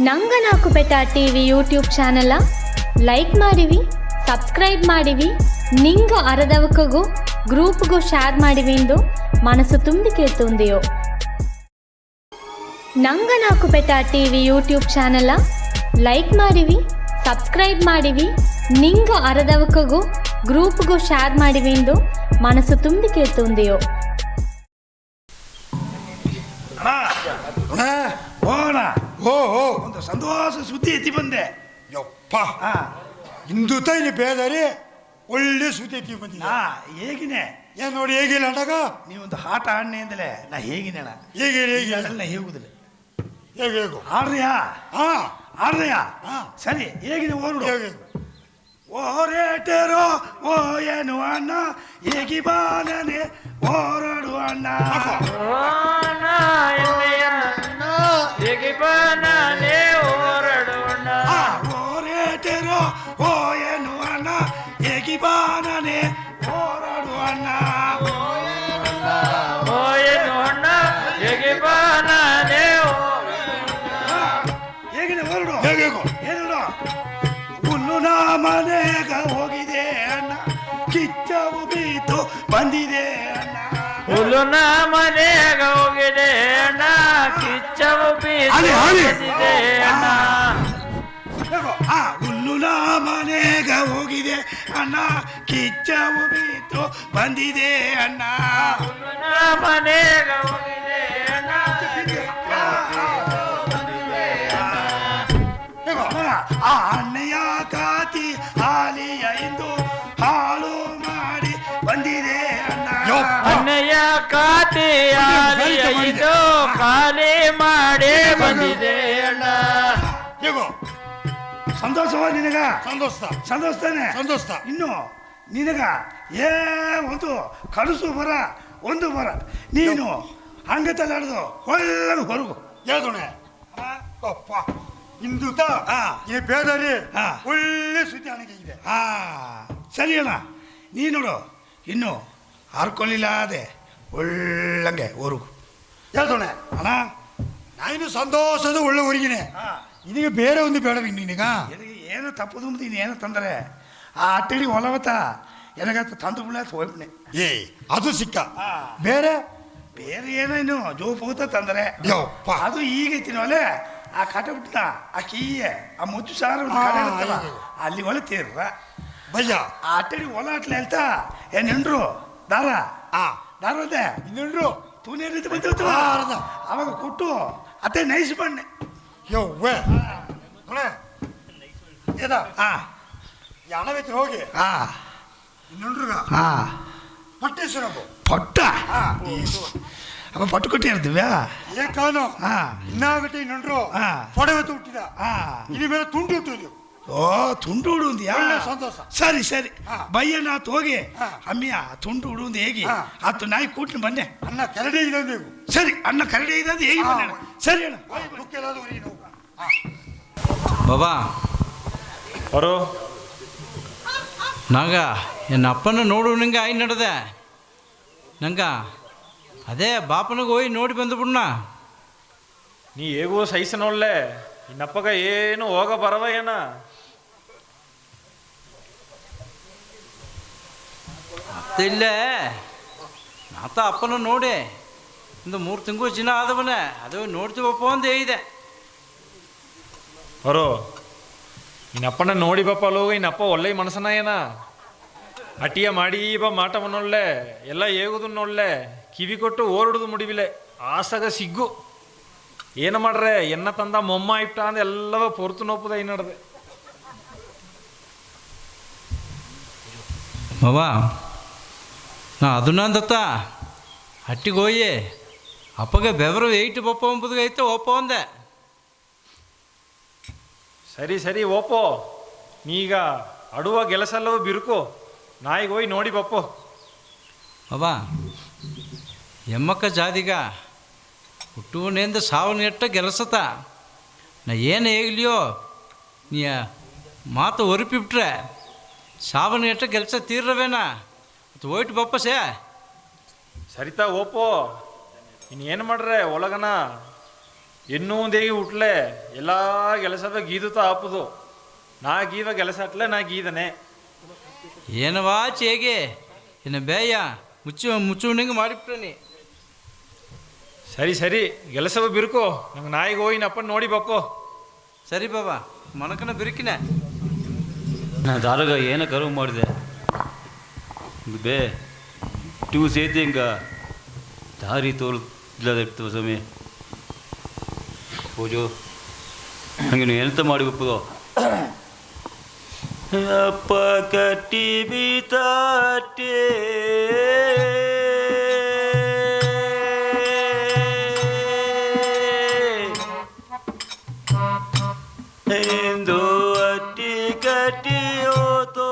ನಂಗನಾಕುಪೆಟ TV YouTube channel like ಮಾಡಿವಿ, subscribe ಮಾಡಿವಿ, ನಿಂಗ ಅರದವಕಗೂ ಗ್ರೂಪ್ಗೂ ಶೇರ್ ಮಾಡಿವಿ ಎಂದು ಮನಸ್ಸು ತುಂಬಿ ಕೇಳ್ತುಂದೆಯೋ. ನಂಗನಾಕುಪೆಟ ಟಿವಿ ಯೂಟ್ಯೂಬ್ ಚಾನಲ ಲೈಕ್ ಮಾಡಿವಿ, ಸಬ್ಸ್ಕ್ರೈಬ್ ಮಾಡಿವಿ, ನಿಂಗ ಅರದವಕಗೂ ಗ್ರೂಪ್ಗೂ ಶೇರ್ ಮಾಡಿವಿ ಎಂದು ಮನಸ್ಸು ತುಂಬಿ ಕೇಳ್ತುಂದೆಯೋ. ಒಂದು ಸಂತೋಷ ಸುದ್ದಿ ಎತ್ತಿ ಬಂದೆ. ಯಪ್ಪ ಇಂದು ತೈಲಿ ಬೇದರೆ ಒಳ್ಳೆ ಸುದ್ದಿ ಎತ್ತಿ ಬಂದಿಲ್ಲ. ಹೇಗಿನೇ ಏನು ನೋಡಿ ಹೇಗಿಲ್ಲ ಅಂದಾಗ ನೀವೊಂದು ಆಟ ಆಡ್ನೆ ಅಂದಲೇ ನಾ ಹೇಗಿನ ಹೇಗೆ ನಾ ಹೇಗುದಿಲ್ಲ. ಹೇಗೆ ಹೇಗು ಆಡ್ರಿಯಾ? ಆಡ್ರಿಯಾ? ಸರಿ, ಹೇಗಿದೆ ಓರ್ಡು. ಹೇಗೆ ಓರೇಟರೋ ಓ ಏನು ಅಣ್ಣ ಹೇಗಿ ಬಾನೇ ಓರಾಡು ಅಣ್ಣ. ಓರೇಟರೋ ಓ ಏನು ಅಣ್ಣ ಹೇಗಿ ಬಾನೇ ಓರಾಡು ಅಣ್ಣ. ಹೇಗಿದೆ ಓರಡು? ಹೇಗೆ ಏನು ಹುಲ್ಲು ನಾ ಮನೆಗ ಹೋಗಿದೆ ಅಣ್ಣ, ಕಿಚ್ಚವು ಬೀತು ಬಂದಿದೆ ಅಣ್ಣ. ಹುಲ್ಲು ನಾ ಮನೆಗ ಹೋಗಿದೆ ಅಣ್ಣ, ಕಿಚ್ಚವು ಬೀತು ಬಂದಿದೆ ಅಣ್ಣ. ಹುಲ್ಲು ನಾ ಮನೆಗ ಹೋಗಿದೆ ಅಣ್ಣ, ಕಿಚ್ಚವು ಬೀತು ಬಂದಿದೆ ಅಣ್ಣ. ಹುಲ್ಲು ನಾ ಮನೆಗ ಹೋಗಿದೆ ಅಣ್ಣ, ಆ ಅಣ್ಣಯ್ಯ ಕಾತಿ ಹಾಲಿಯ ಇಂದು ಹಾಳು ಮಾಡಿ ಬಂದಿದೆ ಅಣ್ಣ. ಅಣ್ಣಯ್ಯ ಖಾತೆ ಇದು ಖಾಲಿ ಮಾಡಿ ಬಂದಿದೆ ಅಣ್ಣ. ಹೇಗೋ ಸಂತೋಷವ ನಿನಗ? ಸಂತೋಷ ಸಂತೋಷ. ಇನ್ನು ನಿನಗ ಒಂದು ಕನಸು ಬರ ಒಂದು ಬರ, ನೀನು ಹಂಗ ತಲಾಡ್ದು ಒಳ್ಳೆ ಹೊರಗು ಹೇಳ್ದೋಣೆ. ಅಪ್ಪ ಇಂದು ಈ ಬೇದರೆ ಒಳ್ಳೆ ಸುದ್ದಿ ನನಗೆ ಇದೆ. ಸರಿ ಅಣ್ಣ, ನೀ ನೋಡು ಇನ್ನು ಹಾರ್ಕೊಳ್ಳಿಲ್ಲ ಅದೇ ಒಳ್ಳಂಗೆ ಹೊರಗು ಹೇಳ್ದೋಣೆ ಅಣ್ಣ. ನಾನು ಸಂತೋಷದ ಒಳ್ಳೆ ಹೊರಗಿನೇ. ನಿನಗೆ ಬೇರೆ ಒಂದು ಬೇಡ ನಿನಗ ಏನು ತಪ್ಪದು ನೀನು ಏನು ತಂದರೆ ಆ ಅಟ್ಟಡಿ ಹೊಲವತ್ತ ಎನಗತ್ತ ತಂದು ಬಿಡ ಹೋಗ್ಬಿಣೆ. ಅದು ಸಿಕ್ಕ ಬೇರೆ ಬೇರೆ ಏನೋ ಇನ್ನು ಜೋಪೂತ ತಂದರೆ ಯಪ್ಪ ಅದು ಈಗೈತಿನವಲ್ಲೇ ಆ ಕಟ ಬಿಟ್ಟ ಆ ಕೀಯೆ ಆ ಮುಚ್ಚು ಸಾರು ಅಲ್ಲಿ ಹೊಲ ತೀರ್ರ ಭಯ್ಯ ಆ ಅಟ್ಟಡಿ ಹೊಲ ಅಟ್ಲೆ ಹೇಳ್ತಾ ಏನು ಹೆಂಡ್ರು ದಾರ ದಾರದೆ ಇನ್ನೆಂಡ್ರು ತೂನೇ ರೀತಿ ಬಂದಿರ್ತ ಅವಾಗ ಕೊಟ್ಟು ಅತ್ತೆ ನೈಸ್ ಬಣ್ಣೆ ಯವ್ವೆ ಏದ ಯಾಣವೆತ್ತಿ ಹೋಗಿ ಇನ್ನೊಂಡ್ರುಗ ಪಟ್ಟೇಶ್ವರಬ್ಬು ಪೊಟ್ಟ ಅಪ್ಪ ಪಟ್ಟು ಕೊಟ್ಟಿ ಇರ್ತೀವ್ಯಾ ಏಕಾನು ಇನ್ನಾಗಟ್ಟೆ ಇನ್ನೊಂಡ್ರು ಪೊಡವೆತ್ತು ಹುಟ್ಟಿದ ಇನಿ ಮೇಲೆ ತುಂಡು ಹುಟ್ಟಿದ್ವು. ಓ ತುಂಡು ಹುಡುಂದಿಯಾ? ಸಂತೋಷ. ಸರಿ ಸರಿ ಬಯ್ಯನ ಆತು ಹೋಗಿ ಅಮ್ಮಿಯ ತುಂಡು ಹುಡುಂದು ಹೇಗೆ ಆತು ನಾಯಿ ಕೂಟ್ನ ಬಂದೆ. ಅನ್ನ ಕೆರಡೆ ಇದೆ ನೀವು. ಸರಿ ಅಣ್ಣ ಕರಡಿ ಇದ್ದು ಹೇಗೆ ಬಂದೆ. ಸರಿ ಅಣ್ಣ ಬಾಬಾ ಬರೋ ನಂಗ ನನ್ನ ಅಪ್ಪನ ನೋಡು ನಂಗೆ ಆಯ್ ನಡೆದೆ ನಂಗ ಅದೇ ಬಾಪನಿಗೆ ಹೋಗಿ ನೋಡಿ ಬಂದುಬಿಡ್ನ. ನೀ ಹೇಗೋ ಸಹಿಸನೊಳ್ಳೆ ಇನ್ನಪ್ಪಗ ಏನು ಹೋಗ ಬರವ ಏನ. ಇಲ್ಲೇ ನಾತ ಅಪ್ಪನ ನೋಡಿ ಒಂದು 3 ತಿಂಗಳು ಚಿನ್ನ ಆದವನೇ ಅದು ನೋಡ್ತೀವಪ್ಪ ಒಂದು ಇದೆ. ಬರೋ ಇನ್ನಪ್ಪನ ನೋಡಿ ಬಪ್ಪ ಲೋಗ ಇನ್ನಪ್ಪ ಒಳ್ಳೆ ಮನಸ್ಸನ ಏನ ಅಟಿಯ ಮಾಡಿ ಬಾ ಮಾಟವನ್ನೊಳ್ಳೆ ಎಲ್ಲ ಹೇಗುದನ್ನೊಳ್ಳೆ ಕಿವಿ ಕೊಟ್ಟು ಓರ್ಡುದು ಮುಡಿವಿಲೆ ಆಸಗ ಸಿಗ್ಗು ಏನು ಮಾಡ್ರೆ ಎನ್ನ ತಂದ ಮೊಮ್ಮ ಇಟ್ಟ ಅಂದ ಎಲ್ಲವ ಪೊರ್ತು ನೋಪುದ ಏನಡ್ದೆ. ಬಾಬಾ ನಾ ಅದನ್ನಂದತ್ತ ಹಟ್ಟಿಗೆ ಹೋಗಿ ಅಪ್ಪಗೆ ಬೆವರು ಏಯ್ಟು ಬಪ್ಪ ಅಂಬುದು ಐತೆ ಒಪ್ಪ ಒಂದೆ. ಸರಿ ಸರಿ ಓಪೋ ನೀಗ ಅಡುವ ಗೆಲಸಲ್ಲವೂ ಬಿರುಕು ನಾಯಿಗೆ ಹೋಗಿ ನೋಡಿ ಬಪ್ಪೋ. ಬಾಬಾ ಎಮ್ಮಕ್ಕ ಜಾದಿಗ ಹುಟ್ಟುವನೆಂದು ಸಾವನ್ನ ಎಟ್ಟ ಗೆಲಸತ ನಾ ಏನು ಹೇಗಲಿಯೋ ನೀ ಮಾತು ಹೊರಪಿಬಿಟ್ರೆ ಸಾವನ್ನ ಎಟ್ಟ ಕೆಲಸ ತೀರ್ರವೇನಾ ಅದು ಹೋಯ್ತು ಬಪ್ಪಸೆ. ಸರಿತಾ ಓಪೋ ಇನ್ನೇನು ಮಾಡ್ರೆ ಒಳಗನ ఎన్నోందేగి ఉట్లే ఎలా గెలసవ గీదుతో ఆపుదు నా గీవ గెలసట్లే నా గీదనే ಏನವಾ ಚೇಗೆ ಇನ್ನು ಬೇಯ ಮುಚ್ಚುಂಡಿಂಗೆ ಮಾಡಿಬಿಟ್ರಿ. ಸರಿ ಸರಿ ಗೆಲಸವ ಬಿರುಕೋ ನಂಗೆ ನಾಯಿಗೆ ಹೋಗಿನಪ್ಪ ನೋಡಿ ಬಕ್ಕೋ. ಸರಿ ಬಾಬಾ ಮನಕನ ಬಿರುಕಿನ ನಾ ದಾರಗ ಏನ ಕರು ಮಾಡಿದೆ ಬೇ ಟೂ ಸೇತಿ ಹಿಂಗ ದಾರಿ ತೋರಿಲ್ಲದಿರ್ತವ ಸಮಯ ಪೂಜು ಹಂಗೆ ನೀವು ಎಂತ ಮಾಡಿ ಒಪ್ಪುದೋ ಅಪ್ಪ ಕಟ್ಟಿ ಬೀತಾಟೆ ಎಂದು ಅಟ್ಟಿ ಕಟ್ಟಿ ಹೋತೋ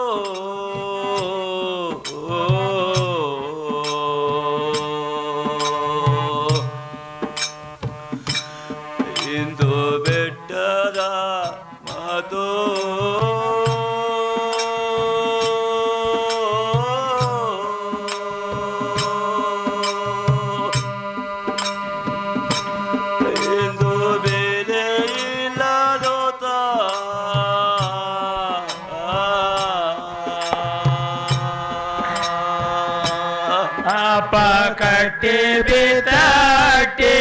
ಇಂದು ಬೆಟ್ಟದ ಮಾತೋ ಇಂದು ಬೆಲೆ ಇಲ್ಲದೋತ ಅಪ್ಪ ಕಟ್ಟಿ ಬಿದ್ದಾಟಿ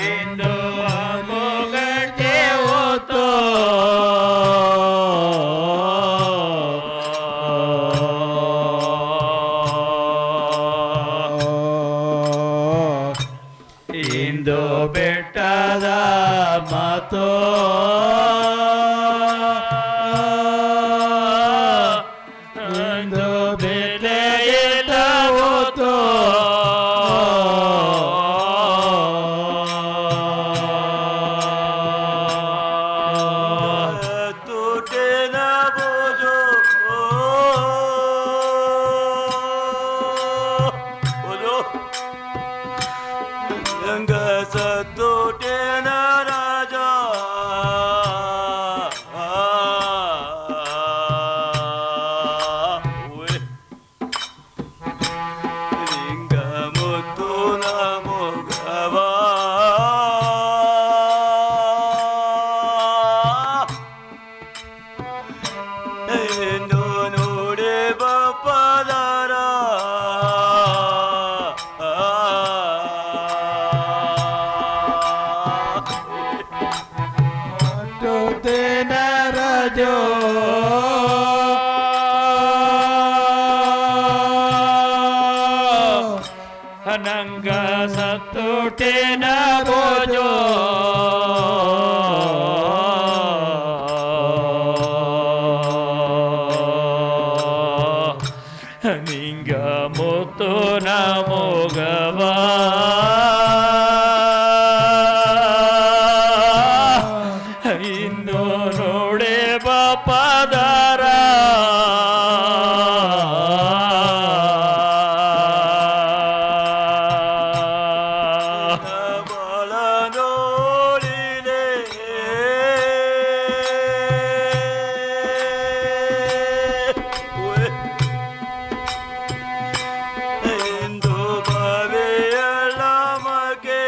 ಇಂದು ಅಮೋಗಟ್ಟೆ ಹೋತೋ ಇಂದು ಬೆಟ್ಟದ ಮಾತೋ ಇಂದು ಬೆಲೆ ಇಲ್ಲ ಹೋತೋ ತುಟೇನ ಬೋಜೋ ಬೋಜೋ ಗಂಗ ಸತ್ತೋಟೇನ ರಾಜ ಲಿಂಗ ಮುತ್ತು ನಮೋಗವ ಎಂದು ನೋಡೆ ಬಪ್ಪದಾರ ರಾಜೋ ನಂಗ ಸತ್ತುಟೇನ ಬೋಜೋ ನಿಂಗ ಮುತ್ತು ನಮೋಗವಾ ಇನ್ನು ನೋಡೆ ಬಾಪದಾರ ಬಲ ನೋಡಿಲೆ ಎಂದು ಬಾವೆಯಳ ಮಗೆ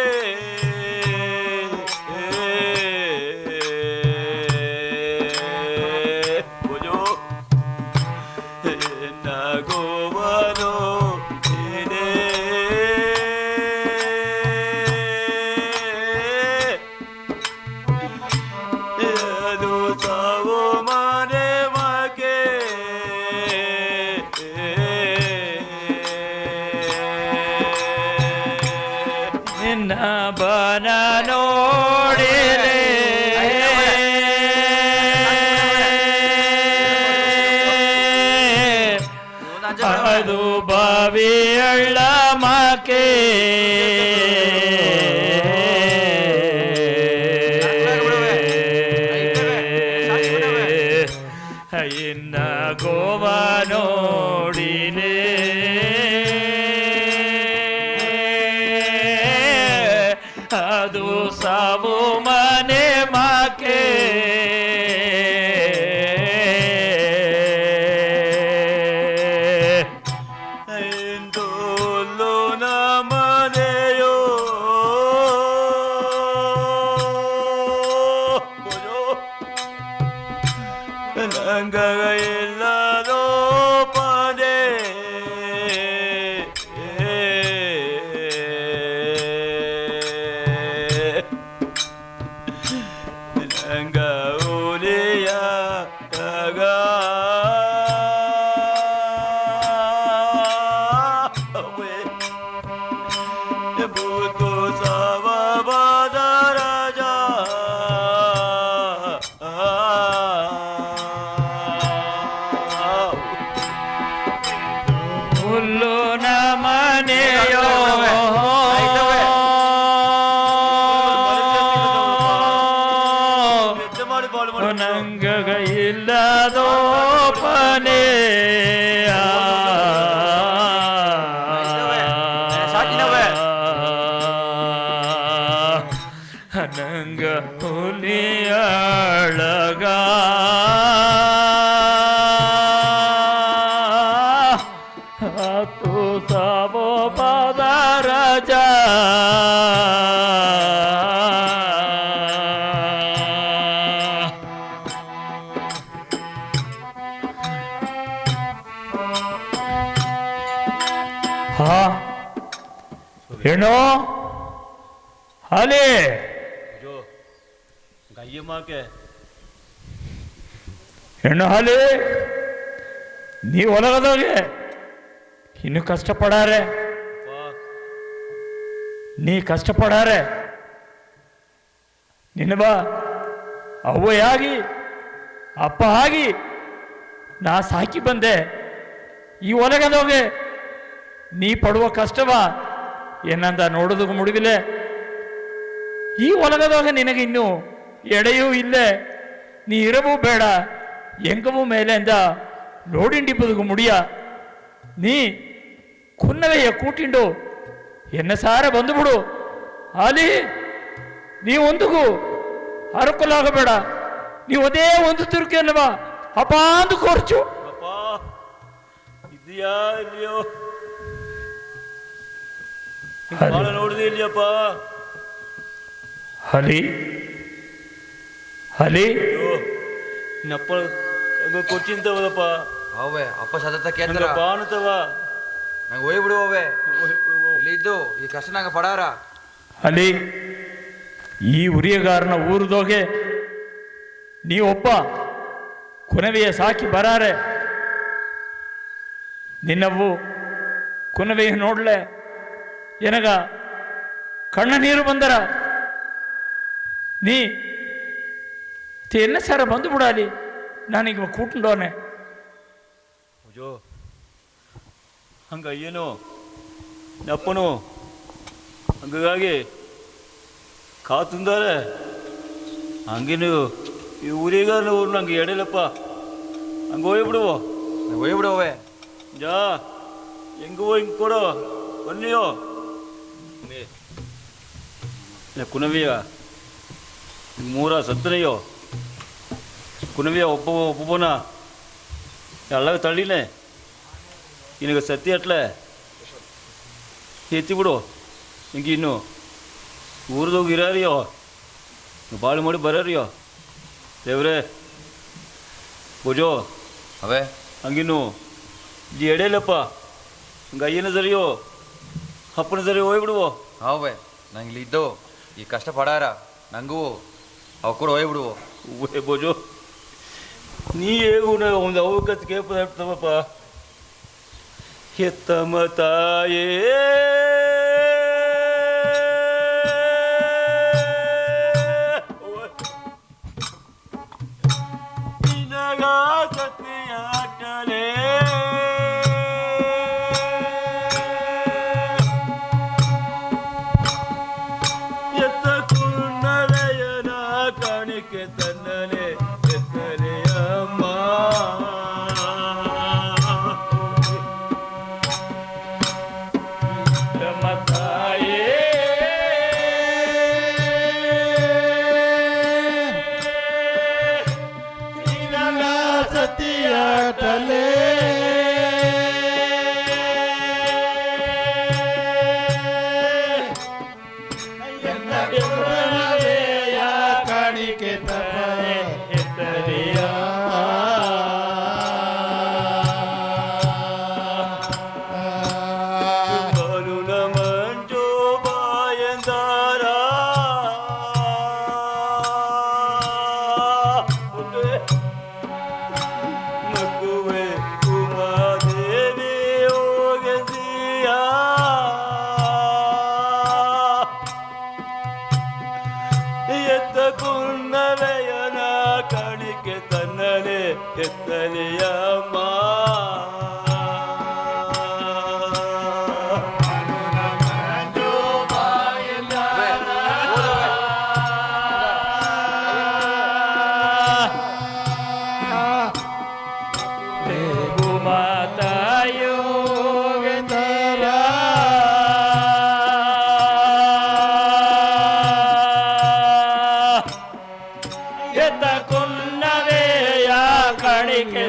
ಪೂಜೋ ನಗೋವನೋ ನೀನೇ ಅದು ಸಾವು ಮನೆ ಮಗೆ ನಿನ್ನ ಬನ ನೋಡಿಲೆ ಅದು ಬಾವಿಯಳ್ಳ ಮಾಕೆ ಇನ್ನ ಗೋವ ನೋಡಿಲೆ ಅದು ಸಾವು ಮನೆ ಮಾಕೆ ಹುಲ್ಲು ನಮನೆಯೋ ನಂಗ ಇಲ್ಲದೋ ಪದೇ ನಂಗ ಉಲಿಯ ಭೂತು ಸವಬದ ರಾಜ ಹುಲ್ಲು ನಮನೆಯೋ ಮಾಡಿ ಬಾಳು ಮಾಡಿ ನಂಗಗ ಇಲ್ಲದೋ ಪನೆ ನಂಗ ಹುಲಿಯಳಗ ತು ಸಬೋ ಪದ ರಜ ಹಾ ಏನೋ ಹಾಲಿ जो गाइए माँ के ಹೆಣ್ಣು ಹಾಲಿ ನೀ ಒಳಗದವ್ರಿಗೆ ಇನ್ನು ಕಷ್ಟಪಡಾರೆ ನೀ ಕಷ್ಟಪಡಾರೆ ನಿನ್ನ ಬಾ ಅವ್ವಯಾಗಿ ಅಪ್ಪ ಆಗಿ ನಾ ಸಾಕಿ ಬಂದೆ ಈ ಒಳಗದವ್ಗೆ ನೀ ಪಡುವ ಕಷ್ಟವ ಏನಂದ ನೋಡೋದಕ್ಕೆ ಮುಡಿದಿಲ್ಲ ಈ ಒಳಗದವಾಗ ನಿನಗೆ ಇನ್ನು ಎಡೆಯೂ ಇಲ್ಲೇ ನೀ ಇರವೂ ಬೇಡ ಎಂಗವೂ ಮೇಲೆಂದ ನೋಡಿಂಡಿಪ್ಪದಕ್ಕೂ ಮುಡಿಯ ನೀ ಕುನ್ನವೆಯ ಕೂಟಿಂಡು ಎನ್ನ ಸಾರ ಬಂದುಬಿಡು ಆಲಿ ನೀ ಒಂದುಗೂ ಹರಕೊಲಾಗಬೇಡ ನೀವು ಅದೇ ಒಂದು ತಿರುಕೆ ಅಲ್ವಾ ಅಪಾಂದು ಖರ್ಚು ಅಪ್ಪ ಇದೆಯಾ ಇಲ್ಲಿಯೋ ಭಾಳ ನೋಡಿದೆ ಇಲ್ಲಿಯಪ್ಪ ಹಲಿ ಹಲಿ ನಪ್ಪ ಕೊಚ್ಚಿಂತವದಪ್ಪ ಅವೇ ಅಪ್ಪ ಸತತ ಕೇಂದ್ರ ಬಾನುತ್ತವ ನಂಗೆ ಹೋಯ್ ಬಿಡು ಅವೇ ಇಲ್ಲಿ ಇದ್ದು ಈ ಕಷ್ಟ ನಂಗೆ ಪಡಾರ ಹಲಿ ಈ ಉರಿಯಗಾರನ ಊರಿದೋಗೆ ನೀವೊಬ್ಬ ಕುನವೆಯ ಸಾಕಿ ಬರಾರೆ ನಿನ್ನವು ಕುನವೆಯ ನೋಡ್ಲೆ ಎನಗ ಕಣ್ಣ ನೀರು ಬಂದರ ನೀ ಎನ್ನ ಸಾರ ಬಂದು ಬಿಡಾಲಿ ನಾನೀಗ ಕೂಟುಂಡೋನೆ ಅಯ್ಯೋ ಹಂಗ ಏನು ನಪ್ಪನು ಹಂಗಾಗಿ ಕಾತುಂದಾರೆ ಹಂಗೇನು ಈ ಊರಿಗಾರನ ಊರು ನಂಗೆ ಎಡೆಯಲ್ಲಪ್ಪ ಹಂಗೆ ಹೋಗ್ಬಿಡುವ ನಂಗೆ ಹೋಯ್ ಬಿಡು ಅವೇ ಜಾ ಹೆಂಗೋ ಹಿಂಗೆ ಕೊಡೋ ಬನ್ನಿಯೋ ಕುನವಿಯ ಮೂರ ಸತ್ತನೆಯೋ ಕುನವಿಯ ಒಬ್ಬೊಬ್ಬನ ಎಲ್ಲ ತಳ್ಳಿನೇ ನಿನಗೆ ಸತ್ಯ ಅಟ್ಲೆ ಎತ್ತಿ ಬಿಡು ಹಿಂಗೆ ಇನ್ನು ಊರ್ದೋಗಿ ಇರಾರಿಯೋ ಬಾಳು ಮಾಡಿ ಬರಾರಿಯೋ ದೇವ್ರೆ ಭುಜೋ ಅವೇ ಹಂಗಿನ್ನು ಇಲ್ಲಿ ಎಡೆಯಲ್ಲಪ್ಪ ಹಂಗೆ ಅಯ್ಯನ ಸರಿಯೋ ಅಪ್ಪನ ಸರಿ ಹೋಗ್ಬಿಡುವೋ ಅವೇ ನಂಗೆ ಇಲ್ಲಿ ಇದ್ದು ಈ ಕಷ್ಟ ಪಡಾರ ನಂಗೂ ಅವ ಕೂಡ ಹೋಯ್ ಬಿಡುವು ಊಹೆ ಭೋಜು ನೀ ಹೇಗೂ ಒಂದು ಅವಕತ್ ಕೇಳ್ತವಪ್ಪ ಹೆತ್ತಮ ತಾಯೇ ನಿನಗ ಸತ್ಯಾಟಲೇ ಎತ್ತ ಕುನ್ನಲೆಯನ ಕಾಣಿಕೆ ತನ್ನಲೆ ಎತ್ತಲೆಯಮ್ಮ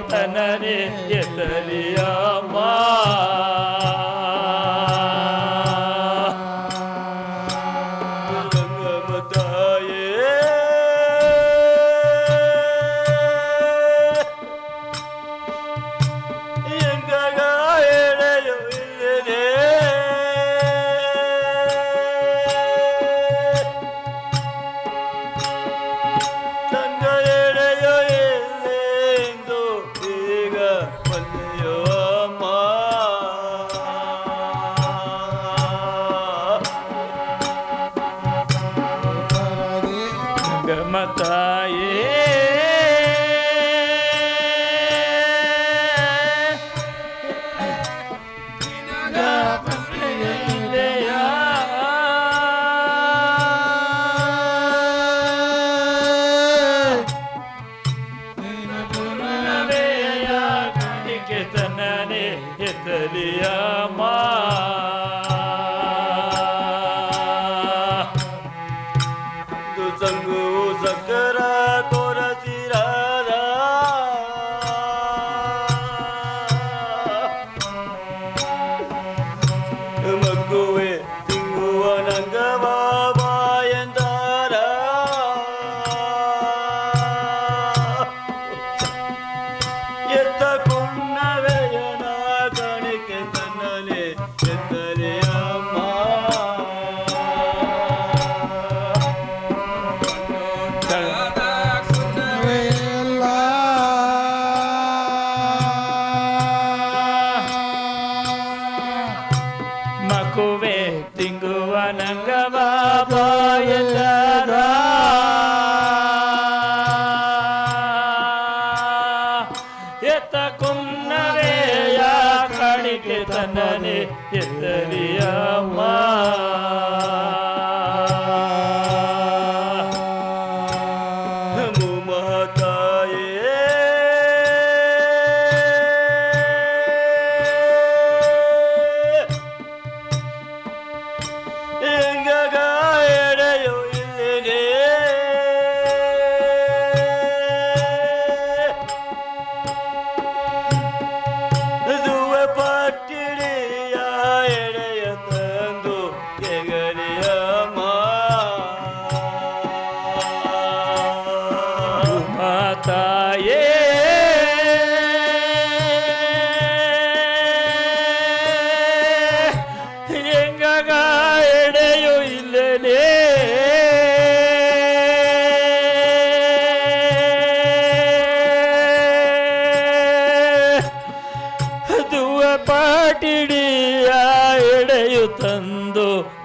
ತನನೆ ಎತ್ತಲಿಯಮ್ಮ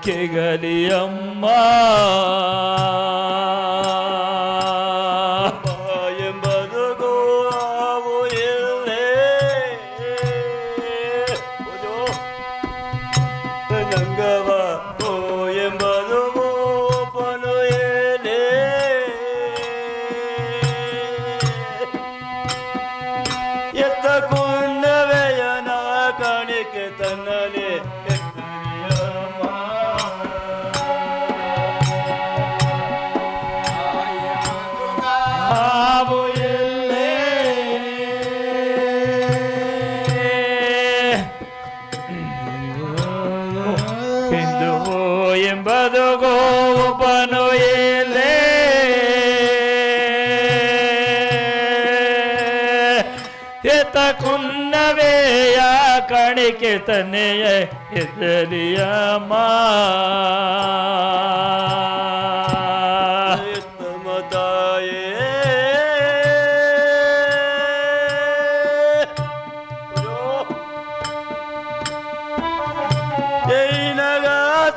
ಕೆಗಲಿಯಮ್ಮ ಎಂಬುದು ಆವು ಎಲ್ಲೇ ನಂಗವ ಓ ಎಂಬುದು ಒಬ್ಬನು ಏನೇ ಎತ್ತ ಕುಂದವೆಯನ ಕಾಣಿಕೆ ತನ್ನಲೆ ಎಂಬುದು ಗೋಪನು ಎಲ್ಲೇ ಎತ್ತ ಕುನ್ನವೆಯ ಕಾಣಿಕೆ ತನ್ನೆಯ ಎತ್ತಲಿಯಮ್ಮ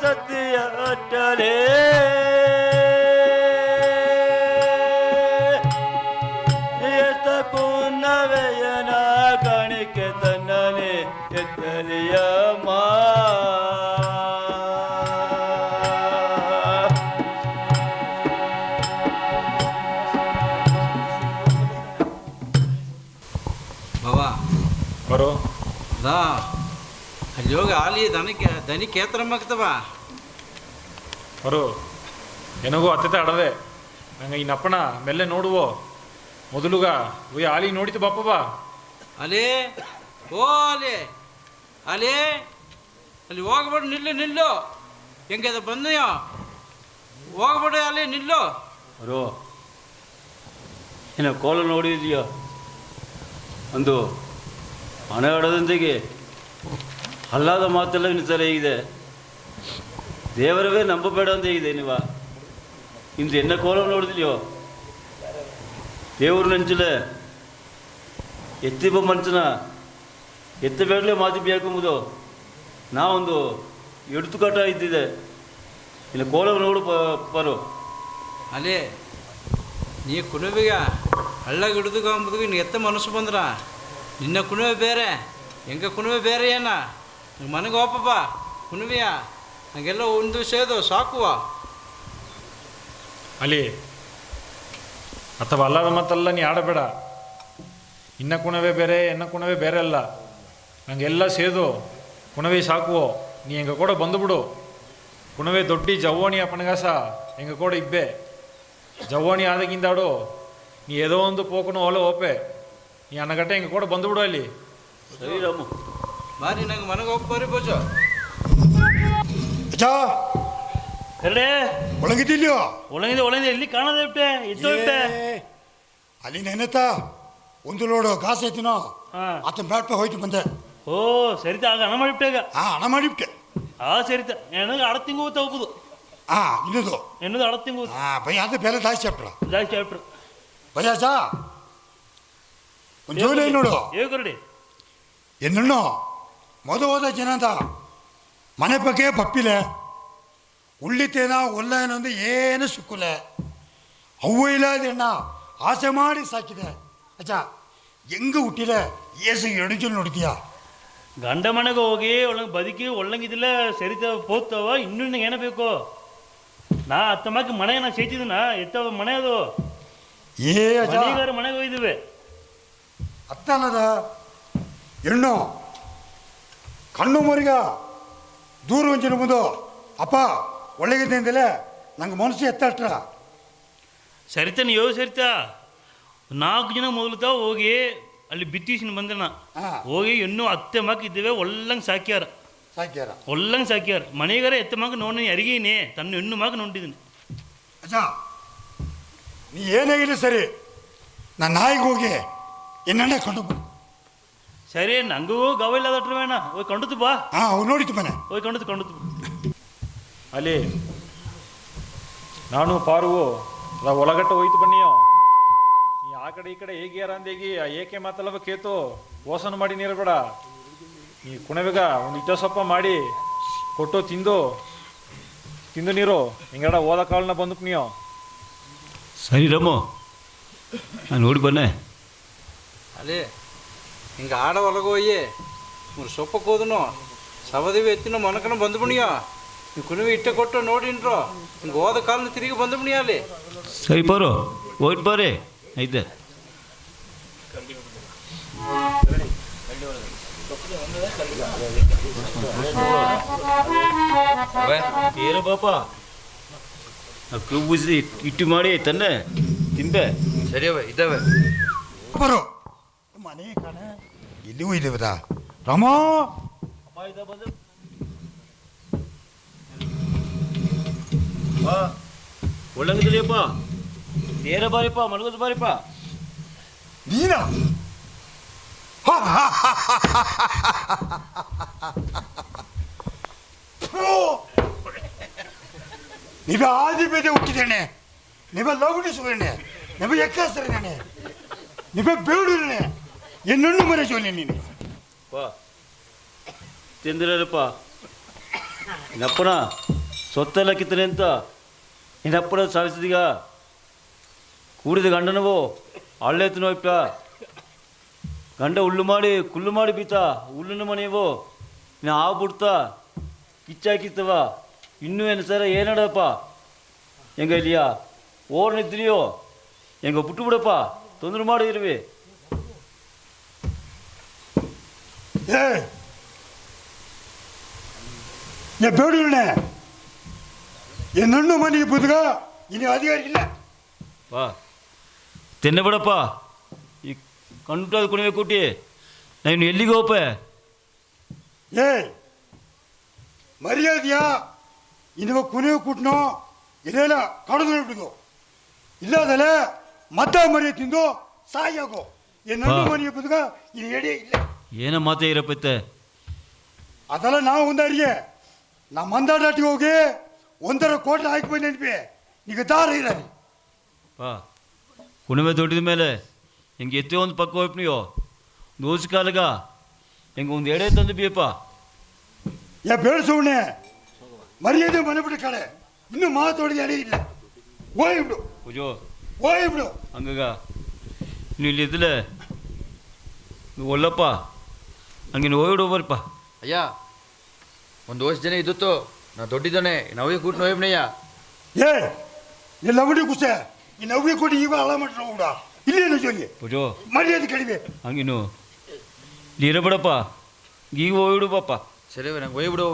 ಸತ್ಯ ಅಟ್ಟಲೆ ಎತ್ತ ಕುನ್ನವೆಯನ ಕಾಣಿಕೆ ತನ್ನನೆ ಎತ್ತಲಿಯಮ್ಮ ಬಾಬಾ ಬರೋ ದಾ ಅಲ್ಲಿ ಹೋಗಿ ಆಲಿ ದನಿ ಕೇತ್ರಮ್ಮಾಗ್ತವ ಬರೋ ಎನಗೋ ಅತ್ತೆ ಅಡದೆ ನಂಗೆ ಈ ನಪ್ಪಣ ಮೆಲ್ಲೆ ನೋಡುವೋ ಮೊದಲುಗ ಒಯ್ ಆಲಿ ನೋಡಿತು ಬಾಪ ಬಾ ಅಲೇ ಓ ಅಲೇ ಅಲೇ ಅಲ್ಲಿ ಹೋಗ್ಬೇಡ, ನಿಲ್ಲು ಹೆಂಗೆ ಅದು ಬಂದೆಯ, ಹೋಗ್ಬೇಡ ಅಲೇ, ನಿಲ್ಲು. ಅರೋ ಏನ ಕೋಲ ನೋಡಿದೆಯಾ? ಒಂದು ಹಣ ಆಡೋದೊಂದಿಗೆ ಅಲ್ಲಾದ ಮಾತೆಲ್ಲ ಇನ್ನಿತರ ಹೇಗಿದೆ. ದೇವರವೇ ನಂಬಬೇಡ ಅಂತ ಹೇಗಿದೆ ನೀವ. ಇಂದು ಎನ್ನ ಕೋಲ ನೋಡಿದೆಯೋ? ದೇವರು ನೆಂಚಲೆ ಎತ್ತಿಬ್ಬ ಮನುಷ್ಯನ ಎತ್ತಬೇಡಲೇ ಮಾತಿ ಬೇಕೆಂಬುದು ನಾವೊಂದು ಎಡುತುಕಾಟ ಇದ್ದಿದೆ. ಇನ್ನು ಕೋಲ ನೋಡು ಪರು ಅಲೇ ನೀ ಕುಣವಿಗ ಹಳ್ಳಾಗ ಹಿಡಿದುಗ ಅಂಬುದು ನೀನು ಎತ್ತ ಮನಸ್ಸು ಬಂದ್ರ ನಿನ್ನ ಕುಣವೆ ಬೇರೆ, ಹೆಂಗೆ ಕುಣವೆ ಬೇರೆ ಏನ? ನಂಗೆ ಮನೆಗೆ ಹೋಪಪ್ಪ ಕುಣವಿಯ, ನನಗೆಲ್ಲ ಒಂದು ಸೇದು ಸಾಕುವ. ಅಲ್ಲಿ ಅಥವಾ ಅಲ್ಲದ ಮತ್ತೆಲ್ಲ ನೀ ಆಡಬೇಡ. ಇನ್ನ ಕುಣವೇ ಬೇರೆ ಎನ್ನ ಕುಣವೇ ಬೇರೆ ಅಲ್ಲ, ನಂಗೆಲ್ಲ ಸೇದು ಕುಣವೇ ಸಾಕುವೋ. ನೀ ಹೆಂಗೆ ಕೂಡ ಬಂದುಬಿಡು. ಕುಣವೇ ದೊಡ್ಡಿ ಜವ್ವಾಣಿ ಅಪ್ಪನಗಾಸ ಹೆಂಗೆ ಕೂಡ ಇಬ್ಬೆ ಜವ್ವಾಣಿ ಆದಗಿಂದಾಡು. ನೀ ಏದೋ ಒಂದು ಪೋಕನು ಒಲೆ ಓಪೆ, ನೀ ಅನ್ನಗಟ್ಟೆ ಹೆಂಗೆ ಕೂಡ ಬಂದುಬಿಡು. ಅಲ್ಲಿ ಸರಿ ರಾಮು ಬಾರಿ, ನಂಗೆ ಮನೆಗೆ ಹೋಗಿ ಬರ್ರಿ ಬೋಜು. ಅಜ್ಜಾ ಕರಡೆ ಒಳಗಿದ್ದಿಲ್ಯೋ? ಒಳಗಿದೆ ಎಲ್ಲಿ ಕಾಣದೆ ಬಿಟ್ಟೆ, ಎದ್ದೋ ಬಿಟ್ಟೆ. ಅಲ್ಲಿ ನೆನೆತ ಒಂದು ಲೋಡು ಕಾಸು ಐತಿನೋ, ಆತನ ಬ್ಯಾಟ್ ಪೇ ಹೋಯ್ತು ಬಂದೆ. ಓ ಸರಿತಾ, ಆಗ ಹಣ ಮಾಡಿಬಿಟ್ಟೆ. ಈಗ ಹಣ ಮಾಡಿಬಿಟ್ಟೆ. ಸರಿತಾ, ನನಗೆ ಅಡ ತಿಂಗು ಹೋಗುದು. ಇನ್ನದು ಎನ್ನದು ಅಡ ತಿಂಗು ಭಯ ಅದು ಬೆಲೆ ಜಾಸ್ತಿ ಆಗ್ಬಿಡ ಜಾಸ್ತಿ ಆಗ್ಬಿಟ್ರು. ಭಯಾಸ ಒಂದು ಜೋಲಿ ನೋಡು. ಕರಡಿ ಎನ್ನು ಮೊದ ಹೋದ ಜನ ಅಂತ ಮನೆ ಬಗ್ಗೆ ಪಪ್ಪಿಲೆ ಉಳ್ಳಿತೇನ ಒಲ್ಲ ಏನೊಂದು ಏನು ಸಿಕ್ಕುಲೆ. ಅವ್ವ ಇಲ್ಲದ ಎಣ್ಣ ಆಸೆ ಮಾಡಿ ಸಾಕಿದೆ. ಅಚ್ಚ ಹೆಂಗೆ ಹುಟ್ಟಿಲೆ ಏಸು ಎಡುಜು ನೋಡ್ತೀಯ? ಗಂಡ ಮನೆಗೆ ಹೋಗಿ ಒಳಗೆ ಬದುಕಿ ಒಳ್ಳಂಗಿದಿಲ್ಲ ಸರಿತ ಹೋಗ್ತಾವ. ಇನ್ನೂ ನಿನಗೆ ಏನ ಬೇಕು? ನಾ ಅತ್ತಮ್ಮಕ್ಕೆ ಮನೆ ನಾ ಸೇತಿದ್ದೀನ ಎತ್ತವ ಮನೆ ಅದು. ಮನೆಗಾರ ಮನೆಗೆ ಹೋಗಿದ್ದೀವಿ. ಅತ್ತ ಅನ್ನದ ಹೆಣ್ಣು ಕಣ್ಣು ಮರಿಗ ದೂರ ಒಂಚಿನ ಮುಂದು ಅಪ್ಪ ಒಳ್ಳೆಗಿದ್ದಿಂದಲೇ ನಂಗೆ ಮನಸ್ಸು ಎತ್ತಟ್ರ. ಸರಿತ ನೀವು ಸರಿತಾ 4 ಜನ ಮೊದಲು ಹೋಗಿ ಅಲ್ಲಿ ಬಿತ್ತಿಸಿನ ಬಂದನ ಹೋಗಿ ಇನ್ನೂ ಅತ್ತೆ ಮಕ್ಕ ಇದ್ದೇವೆ ಒಳ್ಳಂಗೆ ಸಾಕ್ಯಾರ. ಒಳ್ಳಂಗೆ ಸಾಕ್ಯಾರ. ಮನೆಗಾರ ಎತ್ತ ಮಗ ನೋಡಿ ಅರಿಗೀನಿ ತನ್ನ ಹೆಣ್ಣು ಮಗ ನೋಡಿದ್ದೀನಿ. ಅಜ್ಜ ನೀ ಏನೇ ಇಲ್ಲ ಸರಿ, ನಾನು ನಾಯಿಗೆ ಹೋಗಿ ಎಣ್ಣೆ ಕೊಂಡು ಸರಿ. ನಂಗೂ ಗವ ಇಲ್ಲದಟ್ರ ಬೇಡ, ಹೋಗಿ ಕೊಂಡುತ್ತು ಬಾ. ಅವ್ರು ನೋಡಿತು ಮನೆ ಹೋಗಿ ಕೊಂಡುತ್ತು. ಅಲ್ಲಿ ನಾನು ಪಾರುವು ಒಳಗಟ್ಟ ಹೋಯ್ತು ಬನ್ನಿಯೋ. ನೀ ಆ ಕಡೆ ಈ ಕಡೆ ಹೇಗಿಯಾರ ಅಂದೇಗಿ ಏಕೆ ಮಾತಲ್ಲವ ಕೇತು ಓಸನ ಮಾಡಿ ನೀರಬೇಡ. ನೀ ಕುಣಬೇಗ ಒಂದು ಇಟ್ಟ ಸೊಪ್ಪ ಮಾಡಿ ಕೊಟ್ಟು ತಿಂದು ನೀರು ಹಿಂಗಡ ಓದ ಕಾಳನ್ನ ಬಂದು ನೀಯೋ. ಸರಿ ರಮ್ಮು, ನಾನು ನೋಡಿ ಬನ್ನೆ. ಅಲೇ ಹಿಂಗೆ ಆಡ ಒಳಗೆ ಹೋಗಿ ಮೂರು ಸೊಪ್ಪಕ್ಕೆ ಹೋದನು ಸವದೇವಿ ಎತ್ತಿನ ಮೊನಕನ ಬಂದು ಬಿಣಿಯೋ. ನೀವು ಕುಣಿವಿ ಇಟ್ಟ ಕೊಟ್ಟು ನೋಡಿನ್ರು ಹಿಂಗೆ ಹೋದ ಕಾಲನ ತಿರುಗಿ ಬಂದು ಬಿಣಿಯ. ಅಲ್ಲಿ ಸರಿ ಪಾರು ಹೋಯ್ತು ಬಾರಿ ಐತೆ. ಏನು ಪಾಪ ಬೂಸಿ ಇಟ್ಟು ಮಾಡಿ ತನ್ನೆ ತಿಂಬೆ. ಸರಿ ಅವ ಇದ್ದಾವೆ ಬರೋ ಮನೆ ಕಾಣ ಇಲ್ಲಿಯೂ ಇದ್ದೇವದ ರಾಮ. ಒಳ್ಳಂಗಿದೆಯಪ್ಪ, ನೇರ ಬಾರಿಪ್ಪ, ಮಲಗೋದು ಬಾರಿಪ್ಪ. ನೀನ ನೀವೇ ಆದಿ ಬೇದೆ ಹುಟ್ಟಿದ್ದೇನೆ, ನೀವೇ ಲಗುಣಿಸುವನೆ, ನೀವೇ ಎಕ್ಕಾಸ್ತರೇನೆ, ನೀವೇ ಬೇಡನೆ ಎನ್ನೊಂದು ಮನೆ ಜೋಲಿ ನೀನು ತಿಂದಿರಪ್ಪ. ನಿನ್ನಪ್ಪನ ಸೊತ್ತೆಲ್ಲ ಕಿತ್ತನೆ ಅಂತ ನಿನ್ನಪ್ಪನ ಸಾಧಿಸಿದೀಗ ಕೂಡಿದ ಗಂಡನವು ಹಳ್ಳೆತ್ತು ನೋಯ್ಪ. ಗಂಡ ಕುಲ್ಲು ಮಾಡಿ ಬೀತ ಹುಲ್ಲಿನ ಮನೆಯವು ನೀನು ಆಗ್ಬಿಡ್ತಾ ಕಿಚ್ಚಾಕಿತ್ತವ. ಇನ್ನೂ ಏನು ಸರ ಏನಡಪ್ಪ ಹೆಂಗ ಇಲ್ಲಿಯಾ ಓರ್ನಿದ್ರಿಯೋ ಹೆಂಗ ಬಿಟ್ಟು ಬಿಡಪ್ಪ, ತೊಂದರೆ ಮಾಡಿದಿರ್ವಿ. ಬೇಡ ಎನ್ನೊಂದು ಮನೆಗೆ ಬುದ್ಗ ಇನ್ನು ಅಧಿಕಾರ ಇಲ್ಲ. ಬಾ ತಿನ್ನೆ ಬಿಡಪ್ಪ. ಈ ಕಂಟಾದ ಕುಣಿವೆ ಕೂಟಿ ನಾನು ಎಲ್ಲಿಗೆ ಹೋಪೆ ಏಯ್ ಮರ್ಯಾದೆಯಾ ಇನ್ನು ಕುಣಿಯೋ ಕುಟ್ನೋ ಇದೆಲ್ಲ ಕಳೆದು ಬಿಡುದು ಇಲ್ಲದಲ್ಲ ಮದ್ದ ಮರಿ ತಿಂದು ಸಾಯಾಗೋ ಏನು ಮನೆಯ ಬದುಕ ಇದು ಎಡೆ ಇಲ್ಲ ಏನ ಮಾತೇ ಇರಪ್ಪತ್ತೆ ಅದೆಲ್ಲ ನಾವು ಒಂದಾರಿಗೆ ನಮ್ಮ ಮಂದಾಟಿಗೆ ಹೋಗಿ 1.5 ಕೋಟಿ ಹಾಕಿ ಬಂದಿ ಈಗ ದಾರ ಇರಲಿ ಪಾ ಕುಣಿವೆ ದೊಡ್ಡಿದ ಮೇಲೆ ಹೆಂಗೆ ಎತ್ತೇ ಒಂದು ಪಕ್ಕ ಹೋಯ್ತು ನೀವು ದೋಸು ಕಾಲಗ ಹೆಂಗೆ ಒಂದು ಎಡೆ ತಂದು ಬಿಯಪ್ಪ ಯಾ ಬೇಡ್ಸೋಣೆ ಮರ್ಯಾದೆ ಮನೆ ಬಿಡು ಕಡೆ ಇನ್ನೂ ಮಾತಾಡಿದ ಎಡೆ ಇಲ್ಲ ಹೋಯ್ಬಿಡು ಪೂಜೋ ಹೋಯ್ಬಿಡು ಹಂಗಾಗ ನೀವು ಇಲ್ಲಿ ಇದ್ದಲೆ ನೀವು ಒಲ್ಲಪ್ಪ ಹಂಗೆ ನೀವು ಹೋಗಿಡು ಬರ್ಪ ಅಯ್ಯ ಒಂದು ವರ್ಷ ಜನ ಇದ್ದಿತ್ತು ನಾ ದೊಡ್ಡಿದ್ದಾನೆ ನಾವೇ ಕೂಟ್ ನೋಯ್ಬನಯ್ಯ ಏ ಎಲ್ಲ ಅವಡಿ ಕುಸೆ ಈ ನವ್ಗೆ ಕೊಡಿ ಈಗ ಅಲ್ಲ ಮಾಡ್ರ ಹುಡ ಇಲ್ಲೇನು ಜೊಂಗೆ ಪೂಜೋ ಮರ್ಯಾದೆ ಕಡಿಮೆ ಹಂಗಿನ್ನು ಇಲ್ಲಿ ಇರಬೇಡಪ್ಪ ಈಗ ಹೋಗಿಡು ಪಾಪ ಸರಿ ನಂಗೆ ಹೋಗ್ಬಿಡು